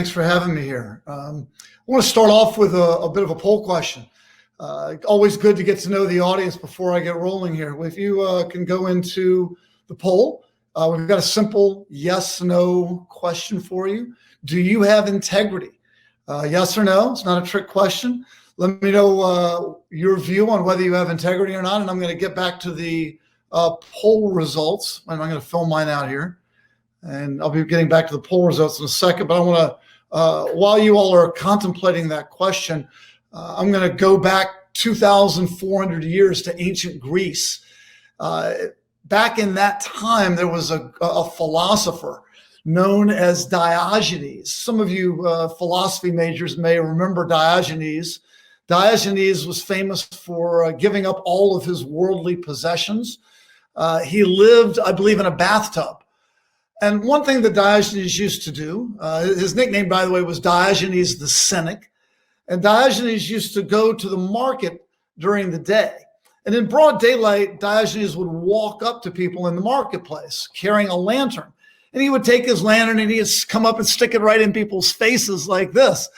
Thanks for having me here. I want to start off with a bit of a poll question. Always good to get to know the audience before I get rolling here. If you can go into the poll, we've got a simple yes, no question for you. Do you have integrity? Yes or no? It's not a trick question. Let me know your view on whether you have integrity or not, and I'm going to get back to the poll results. I'm going to fill mine out here. And I'll be getting back to the poll results in a second, but I want to, while you all are contemplating that question, I'm going to go back 2,400 years to ancient Greece. Back in that time, there was a philosopher known as Diogenes. Some of you philosophy majors may remember Diogenes. Diogenes was famous for giving up all of his worldly possessions. He lived, I believe, in a bathtub. And one thing that Diogenes used to do, his nickname, by the way, was Diogenes the Cynic. And Diogenes used to go to the market during the day. And in broad daylight, Diogenes would walk up to people in the marketplace carrying a lantern. And he would take his lantern and he'd come up and stick it right in people's faces like this.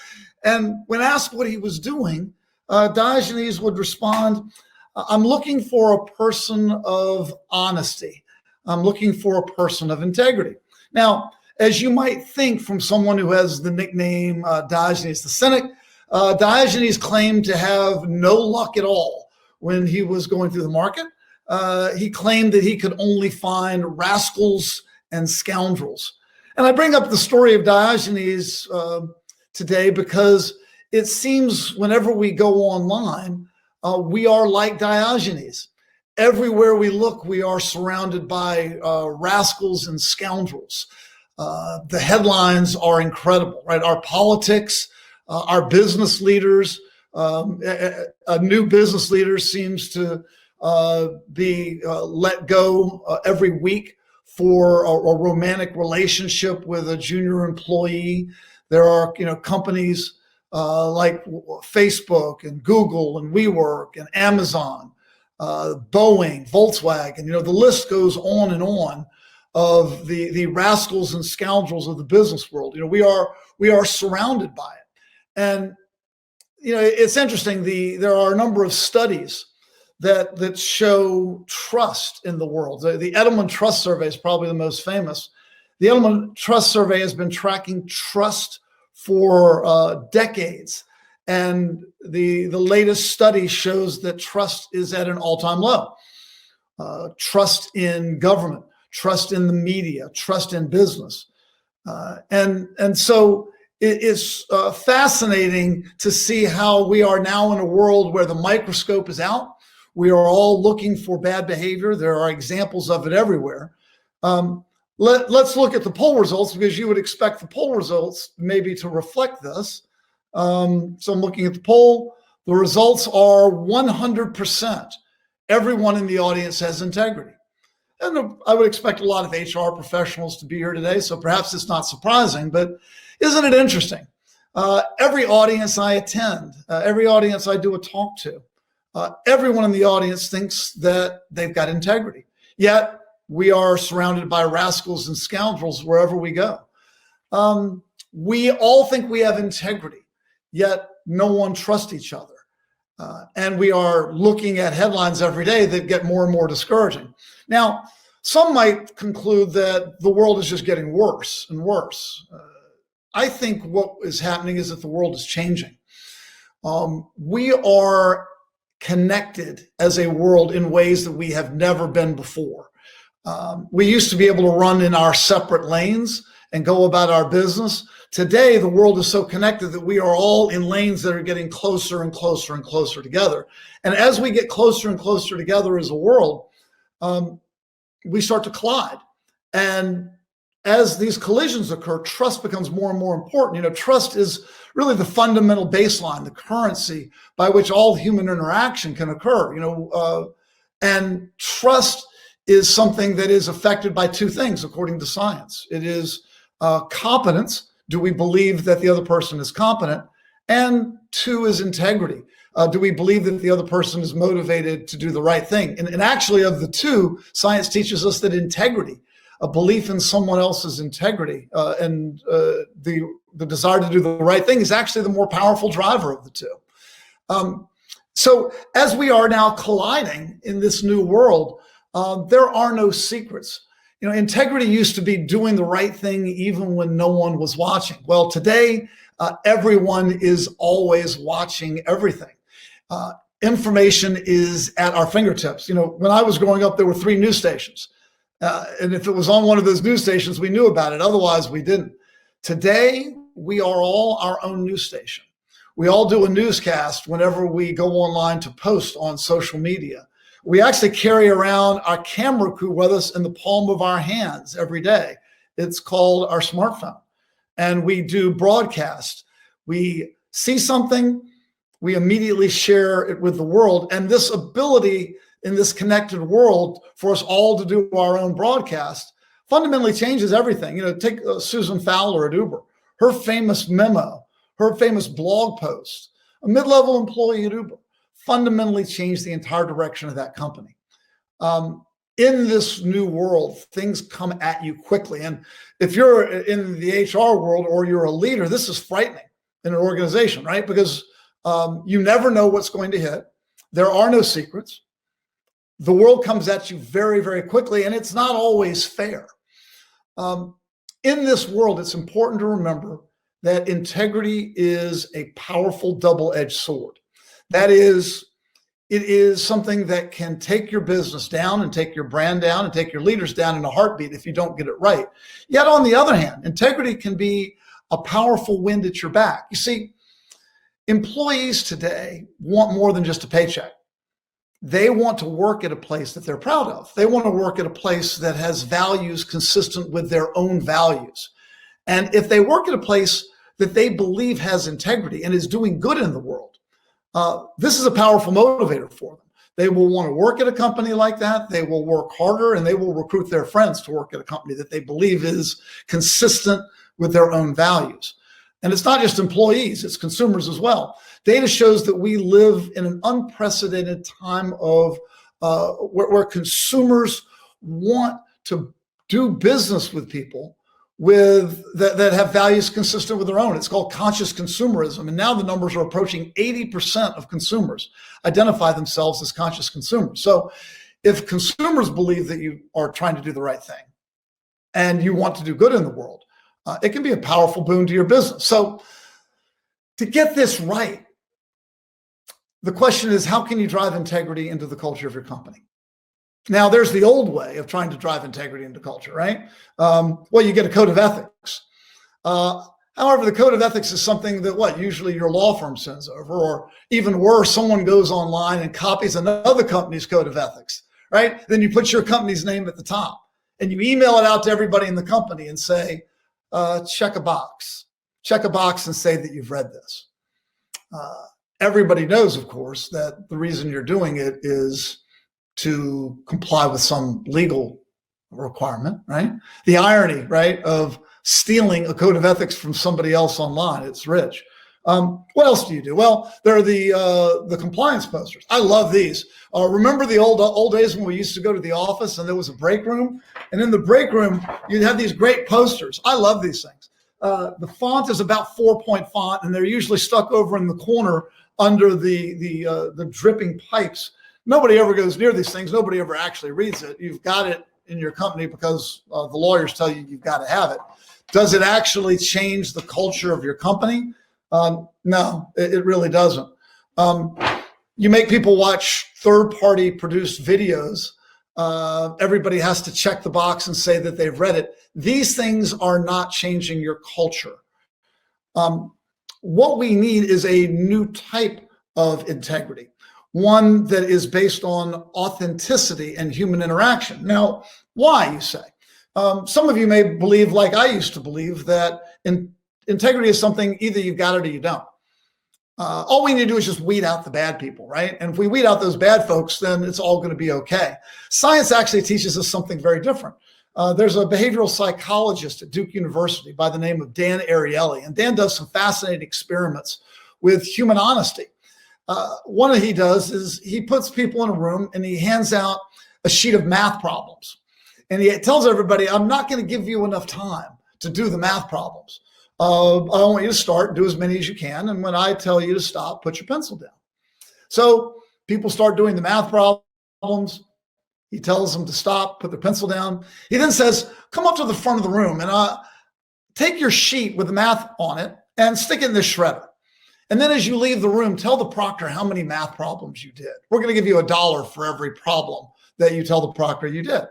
And when asked what he was doing, Diogenes would respond, "I'm looking for a person of honesty. I'm looking for a person of integrity." Now, as you might think from someone who has the nickname Diogenes the Cynic, Diogenes claimed to have no luck at all when he was going through the market. He claimed that he could only find rascals and scoundrels. And I bring up the story of Diogenes today because it seems whenever we go online, we are like Diogenes. Everywhere we look, we are surrounded by rascals and scoundrels. The headlines are incredible, right? Our politics, our business leaders, a new business leader seems to be let go every week for a romantic relationship with a junior employee. There are, companies like Facebook and Google and WeWork and Amazon, Boeing, Volkswagen, the list goes on and on of the rascals and scoundrels of the business world. We are surrounded by it. And, it's interesting. There are a number of studies that show trust in the world. The Edelman Trust Survey is probably the most famous. The Edelman Trust Survey has been tracking trust for decades. And the latest study shows that trust is at an all-time low. Trust in government, trust in the media, trust in business. And so it is fascinating to see how we are now in a world where the microscope is out. We are all looking for bad behavior. There are examples of it everywhere. Let's look at the poll results, because you would expect the poll results maybe to reflect this. So I'm looking at the poll. The results are 100%. Everyone in the audience has integrity. And I would expect a lot of HR professionals to be here today, so perhaps it's not surprising, but isn't it interesting? Every audience I attend, every audience I do a talk to, everyone in the audience thinks that they've got integrity. Yet we are surrounded by rascals and scoundrels wherever we go. We all think we have integrity, yet no one trusts each other. And we are looking at headlines every day that get more and more discouraging. Now, some might conclude that the world is just getting worse and worse. I think what is happening is that the world is changing. We are connected as a world in ways that we have never been before. We used to be able to run in our separate lanes and go about our business. Today, the world is so connected that we are all in lanes that are getting closer and closer and closer together. And as we get closer and closer together as a world, we start to collide. And as these collisions occur, trust becomes more and more important. Trust is really the fundamental baseline, the currency by which all human interaction can occur. And trust is something that is affected by two things, according to science. It is competence. Do we believe that the other person is competent? And two is integrity. Do we believe that the other person is motivated to do the right thing? And actually, of the two, science teaches us that integrity, a belief in someone else's integrity, and the the desire to do the right thing is actually the more powerful driver of the two. So as we are now colliding in this new world, there are no secrets. Integrity used to be doing the right thing even when no one was watching. Well, today, everyone is always watching everything. Information is at our fingertips. When I was growing up, there were 3 news stations. And if it was on one of those news stations, we knew about it. Otherwise, we didn't. Today, we are all our own news station. We all do a newscast whenever we go online to post on social media. We actually carry around our camera crew with us in the palm of our hands every day. It's called our smartphone. And we do broadcast. We see something, we immediately share it with the world. And this ability in this connected world for us all to do our own broadcast fundamentally changes everything. Take Susan Fowler at Uber, her famous memo, her famous blog post, a mid-level employee at Uber, fundamentally changed the entire direction of that company. In this new world, things come at you quickly. And if you're in the HR world or you're a leader, this is frightening in an organization, right? Because you never know what's going to hit. There are no secrets. The world comes at you very, very quickly, and it's not always fair. In this world, it's important to remember that integrity is a powerful double-edged sword. That is, it is something that can take your business down and take your brand down and take your leaders down in a heartbeat if you don't get it right. Yet on the other hand, integrity can be a powerful wind at your back. You see, employees today want more than just a paycheck. They want to work at a place that they're proud of. They want to work at a place that has values consistent with their own values. And if they work at a place that they believe has integrity and is doing good in the world, this is a powerful motivator for them. They will want to work at a company like that. They will work harder, and they will recruit their friends to work at a company that they believe is consistent with their own values. And it's not just employees, it's consumers as well. Data shows that we live in an unprecedented time of where consumers want to do business with people that have values consistent with their own. It's called conscious consumerism. And now the numbers are approaching 80% of consumers identify themselves as conscious consumers. So if consumers believe that you are trying to do the right thing and you want to do good in the world, it can be a powerful boon to your business. So to get this right, the question is, how can you drive integrity into the culture of your company? Now, there's the old way of trying to drive integrity into culture, right? Well, you get a code of ethics. However, the code of ethics is something that usually your law firm sends over, or even worse, someone goes online and copies another company's code of ethics, right? Then you put your company's name at the top and you email it out to everybody in the company and say, check a box and say that you've read this. Everybody knows, of course, that the reason you're doing it is to comply with some legal requirement, right? The irony, right, of stealing a code of ethics from somebody else online. It's rich. What else do you do? Well, there are the compliance posters. I love these. Remember the old days when we used to go to the office and there was a break room? And in the break room, you'd have these great posters. I love these things. The font is about 4-point font, and they're usually stuck over in the corner under the dripping pipes. Nobody ever goes near these things. Nobody ever actually reads it. You've got it in your company because the lawyers tell you you've got to have it. Does it actually change the culture of your company? No, it really doesn't. You make people watch third-party produced videos. Everybody has to check the box and say that they've read it. These things are not changing your culture. What we need is a new type of integrity, one that is based on authenticity and human interaction. Now, why, you say? Some of you may believe, like I used to believe, that integrity is something either you've got it or you don't. All we need to do is just weed out the bad people, right? And if we weed out those bad folks, then it's all going to be okay. Science actually teaches us something very different. There's a behavioral psychologist at Duke University by the name of Dan Ariely, and Dan does some fascinating experiments with human honesty. One he does is he puts people in a room and he hands out a sheet of math problems. And he tells everybody, I'm not going to give you enough time to do the math problems. I want you to start, do as many as you can. And when I tell you to stop, put your pencil down. So people start doing the math problems. He tells them to stop, put their pencil down. He then says, come up to the front of the room and take your sheet with the math on it and stick it in the shredder. And then as you leave the room, tell the proctor how many math problems you did. We're going to give you $1 for every problem that you tell the proctor you did.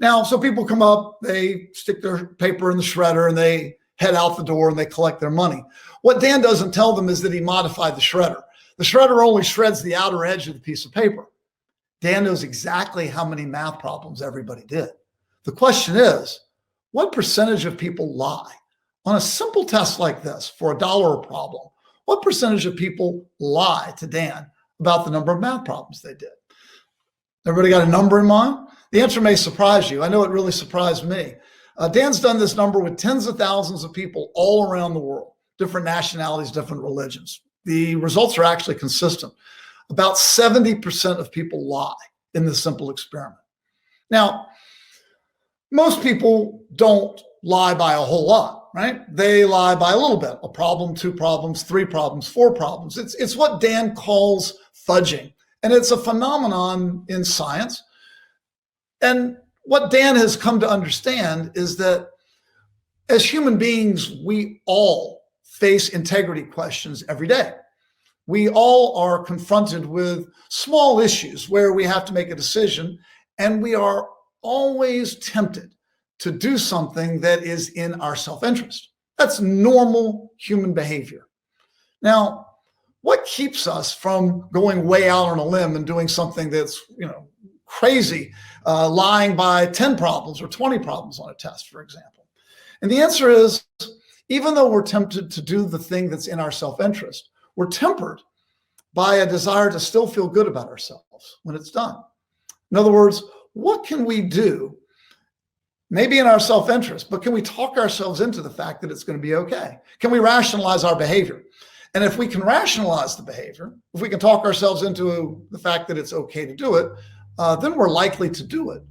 Now, so people come up, they stick their paper in the shredder and they head out the door and they collect their money. What Dan doesn't tell them is that he modified the shredder. The shredder only shreds the outer edge of the piece of paper. Dan knows exactly how many math problems everybody did. The question is, what percentage of people lie? On a simple test like this for $1 a problem, what percentage of people lie to Dan about the number of math problems they did? Everybody got a number in mind? The answer may surprise you. I know it really surprised me. Dan's done this number with tens of thousands of people all around the world, different nationalities, different religions. The results are actually consistent. About 70% of people lie in this simple experiment. Now, most people don't lie by a whole lot, right? They lie by a little bit, a problem, 2 problems, 3 problems, 4 problems. It's what Dan calls fudging. And it's a phenomenon in science. And what Dan has come to understand is that as human beings, we all face integrity questions every day. We all are confronted with small issues where we have to make a decision, and we are always tempted to do something that is in our self-interest. That's normal human behavior. Now, what keeps us from going way out on a limb and doing something that's, crazy, lying by 10 problems or 20 problems on a test, for example? And the answer is, even though we're tempted to do the thing that's in our self-interest, we're tempered by a desire to still feel good about ourselves when it's done. In other words, what can we do, maybe in our self-interest, but can we talk ourselves into the fact that it's going to be okay? Can we rationalize our behavior? And if we can rationalize the behavior, if we can talk ourselves into the fact that it's okay to do it, then we're likely to do it.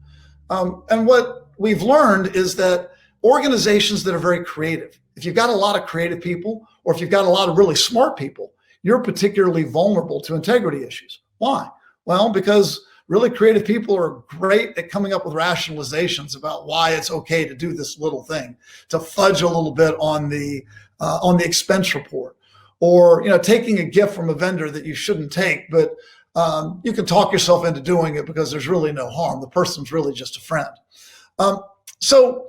And what we've learned is that organizations that are very creative, if you've got a lot of creative people, or if you've got a lot of really smart people, you're particularly vulnerable to integrity issues. Why? Well, because really creative people are great at coming up with rationalizations about why it's okay to do this little thing, to fudge a little bit on the expense report, or taking a gift from a vendor that you shouldn't take, but you can talk yourself into doing it because there's really no harm. The person's really just a friend. So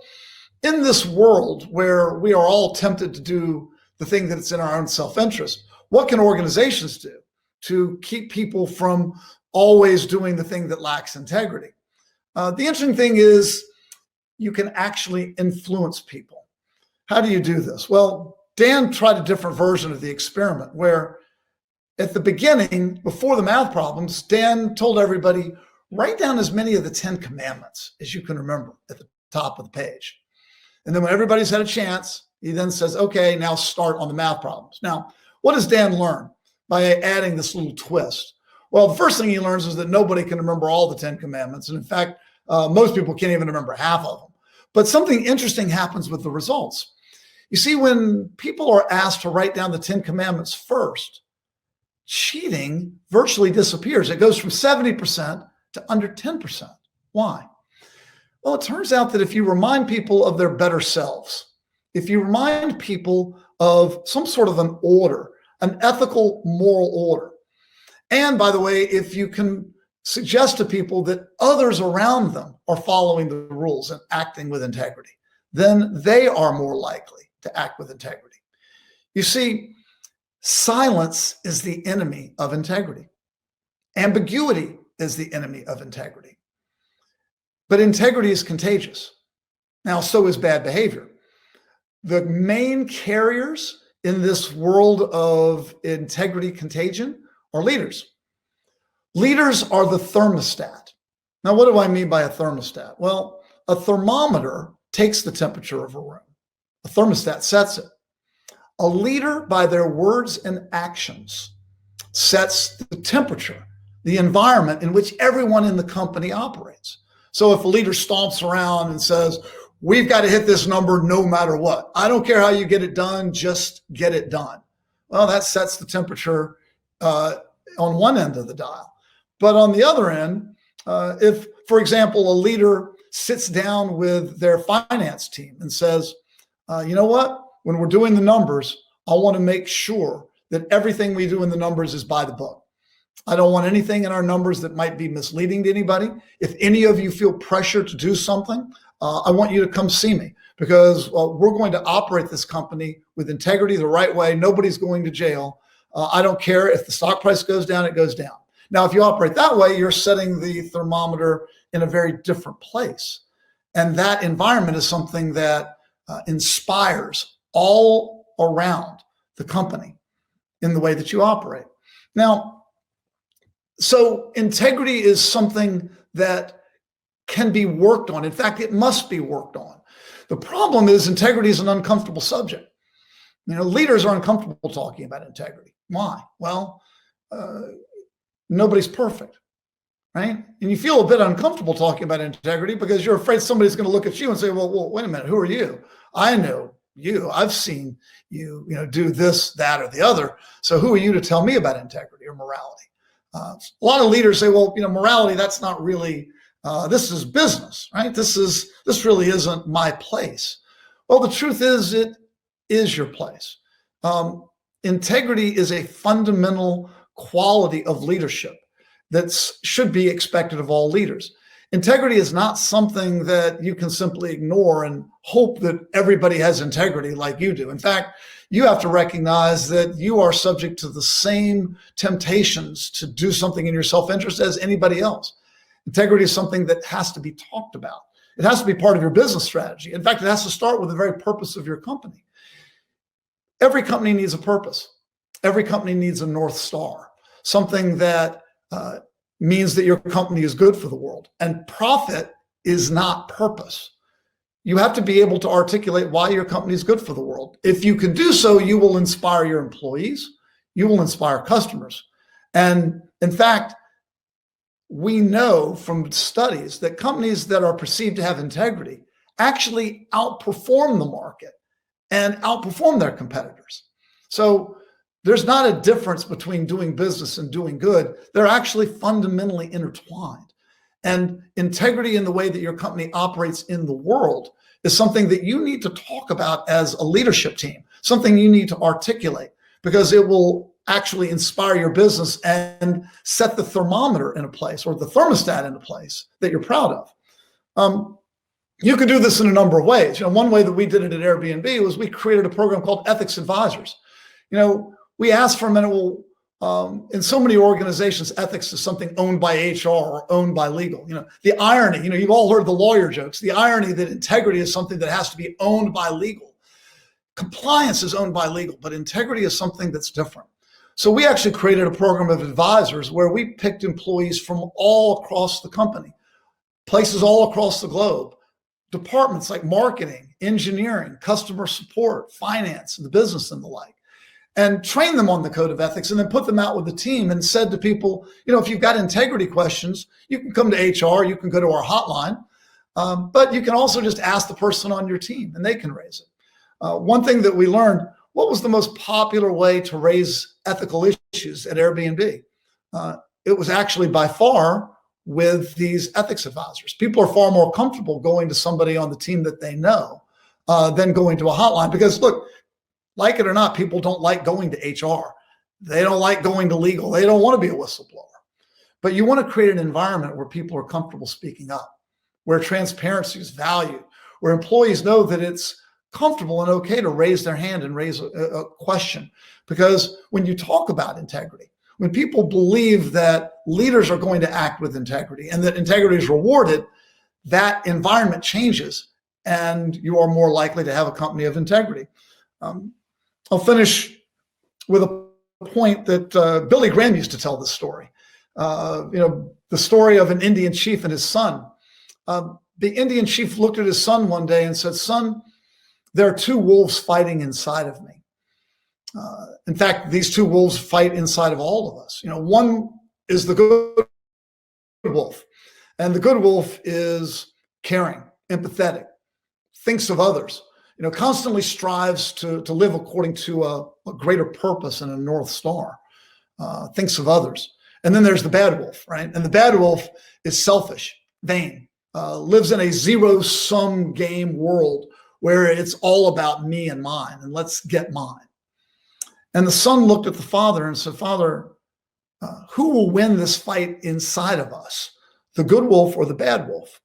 in this world where we are all tempted to do the thing that's in our own self-interest, what can organizations do to keep people from always doing the thing that lacks integrity? The interesting thing is you can actually influence people. How do you do this? Well, Dan tried a different version of the experiment where at the beginning, before the math problems, Dan told everybody, write down as many of the 10 commandments as you can remember at the top of the page. And then when everybody's had a chance, he then says, okay, now start on the math problems. Now, what does Dan learn by adding this little twist? Well, the first thing he learns is that nobody can remember all the 10 commandments. And in fact, most people can't even remember half of them. But something interesting happens with the results. You see, when people are asked to write down the 10 commandments first, cheating virtually disappears. It goes from 70% to under 10%. Why? Well, it turns out that if you remind people of their better selves, if you remind people of some sort of an order, an ethical, moral order, and by the way, if you can suggest to people that others around them are following the rules and acting with integrity, then they are more likely to act with integrity. You see, silence is the enemy of integrity. Ambiguity is the enemy of integrity. But integrity is contagious. Now, so is bad behavior. The main carriers in this world of integrity contagion are leaders. Leaders are the thermostat. Now, what do I mean by a thermostat? Well, a thermometer takes the temperature of a room. A thermostat sets it. A leader, by their words and actions, sets the temperature, the environment in which everyone in the company operates. So if a leader stomps around and says, we've got to hit this number no matter what. I don't care how you get it done, just get it done. Well, that sets the temperature on one end of the dial. But on the other end, if, for example, a leader sits down with their finance team and says, you know what, when we're doing the numbers, I want to make sure that everything we do in the numbers is by the book. I don't want anything in our numbers that might be misleading to anybody. If any of you feel pressure to do something, I want you to come see me, because we're going to operate this company with integrity the right way. Nobody's going to jail. I don't care if the stock price goes down, it goes down. Now, if you operate that way, you're setting the thermometer in a very different place. And that environment is something that inspires all around the company in the way that you operate. Now, so integrity is something that can be worked on. In fact, it must be worked on. The problem is integrity is an uncomfortable subject. Leaders are uncomfortable talking about integrity. Why? Well, nobody's perfect, right? And you feel a bit uncomfortable talking about integrity because you're afraid somebody's going to look at you and say, well, wait a minute, who are you? I know you. I've seen you, do this, that, or the other. So who are you to tell me about integrity or morality? A lot of leaders say, well, morality, that's not really, this is business, right? This really isn't my place. Well, the truth is, it is your place. Integrity is a fundamental quality of leadership that should be expected of all leaders. Integrity is not something that you can simply ignore and hope that everybody has integrity like you do. In fact, you have to recognize that you are subject to the same temptations to do something in your self-interest as anybody else. Integrity is something that has to be talked about. It has to be part of your business strategy. In fact, it has to start with the very purpose of your company. Every company needs a purpose. Every company needs a North Star, something that means that your company is good for the world. And profit is not purpose. You have to be able to articulate why your company is good for the world. If you can do so, you will inspire your employees. You will inspire customers. And in fact, we know from studies that companies that are perceived to have integrity actually outperform the market and outperform their competitors. So there's not a difference between doing business and doing good. They're actually fundamentally intertwined. And integrity in the way that your company operates in the world is something that you need to talk about as a leadership team, something you need to articulate, because it will actually inspire your business and set the thermometer in a place, or the thermostat in a place that you're proud of. You could do this in a number of ways. One way that we did it at Airbnb was we created a program called Ethics Advisors. We asked for a minute, well, in so many organizations, ethics is something owned by HR or owned by legal. The irony, you've all heard the lawyer jokes, the irony that integrity is something that has to be owned by legal. Compliance is owned by legal, but integrity is something that's different. So we actually created a program of advisors where we picked employees from all across the company, places all across the globe, departments like marketing, engineering, customer support, finance, the business and the like, and train them on the code of ethics, and then put them out with the team and said to people, if you've got integrity questions, you can come to HR, you can go to our hotline, but you can also just ask the person on your team and they can raise it. One thing that we learned, what was the most popular way to raise ethical issues at Airbnb? It was actually by far with these ethics advisors. People are far more comfortable going to somebody on the team that they know than going to a hotline, because look, like it or not, people don't like going to HR. They don't like going to legal. They don't want to be a whistleblower. But you want to create an environment where people are comfortable speaking up, where transparency is valued, where employees know that it's comfortable and okay to raise their hand and raise a question. Because when you talk about integrity, when people believe that leaders are going to act with integrity and that integrity is rewarded, that environment changes and you are more likely to have a company of integrity. I'll finish with a point that Billy Graham used to tell this story. The story of an Indian chief and his son. The Indian chief looked at his son one day and said, "Son, there are two wolves fighting inside of me. In fact, these two wolves fight inside of all of us. One is the good wolf, and the good wolf is caring, empathetic, thinks of others, constantly strives to live according to a greater purpose and a North Star, thinks of others. And then there's the bad wolf, right? And the bad wolf is selfish, vain, lives in a zero-sum game world where it's all about me and mine, and let's get mine. And the son looked at the father and said, Father, who will win this fight inside of us, the good wolf or the bad wolf?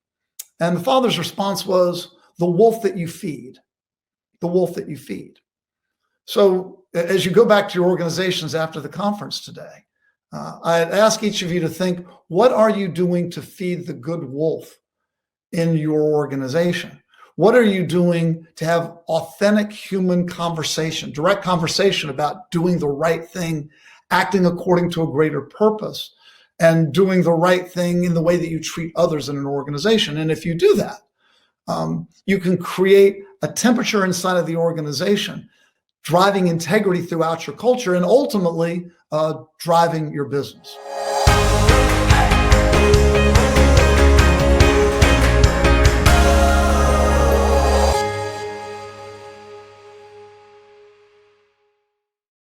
And the father's response was, the wolf that you feed, the wolf that you feed. So as you go back to your organizations after the conference today, I'd ask each of you to think, what are you doing to feed the good wolf in your organization? What are you doing to have authentic human conversation, direct conversation about doing the right thing, acting according to a greater purpose, and doing the right thing in the way that you treat others in an organization? And if you do that, you can create a temperature inside of the organization, driving integrity throughout your culture, and ultimately driving your business.